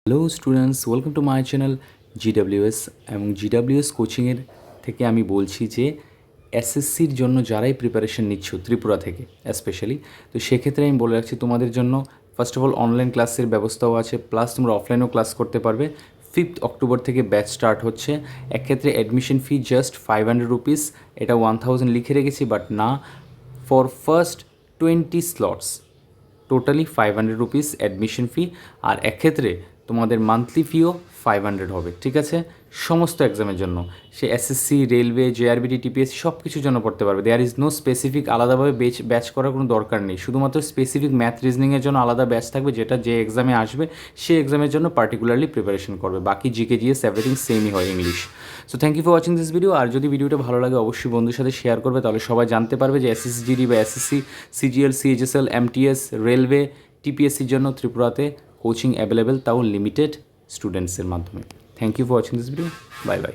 Hello students, welcome to my channel GWS. এবং GWS কোচিংয়ের থেকে আমি বলছি যে এসএসসির জন্য যারাই প্রিপারেশন নিচ্ছ ত্রিপুরা থেকে স্পেশালি, তো সেক্ষেত্রে আমি বলে রাখছি তোমাদের জন্য ফার্স্ট অফ অল অনলাইন ক্লাসের ব্যবস্থাও আছে, প্লাস তোমরা অফলাইনেও ক্লাস করতে পারবে। 5th অক্টোবর থেকে ব্যাচ স্টার্ট হচ্ছে। এক্ষেত্রে অ্যাডমিশন ফি জাস্ট 500 রুপিস। এটা 1000 লিখে রেখেছি, বাট না, for first 20 slots totally 500 rupees admission fee. আর এক্ষেত্রে তোমাদের মান্থলি ফিও 500 হবে, ঠিক আছে? সমস্ত এক্সামের জন্য, সে এসএসসি, রেলওয়ে, জেআরবিটি, টিপিএসসি সব কিছুর জন্য পড়তে পারবে। দেয়ার ইজ নো স্পেসিফিক আলাদাভাবে ব্যাচ করার কোনো দরকার নেই। শুধুমাত্র স্পেসিফিক ম্যাথ রিজনিংয়ের জন্য আলাদা ব্যাচ থাকবে, যেটা যে এক্সামে আসবে সেই এক্সামের জন্য পার্টিকুলারলি প্রিপারেশন করবে। বাকি জিকে জিএস এভরিথিং সেমই হয়, English. So thank you for watching this video. আর যদি ভিডিওটা ভালো লাগে অবশ্যই বন্ধুর সাথে শেয়ার করবে, তাহলে সবাই জানতে পারবে যে এসএসজিডি বা SSC, CGL, CHSL, MTS, railway, টিপিএসসির জন্য ত্রিপুরাতে কোচিং অ্যাভেলেবেল, তাও লিমিটেড স্টুডেন্টসের মাধ্যমে। Thank you for watching this video. Bye by.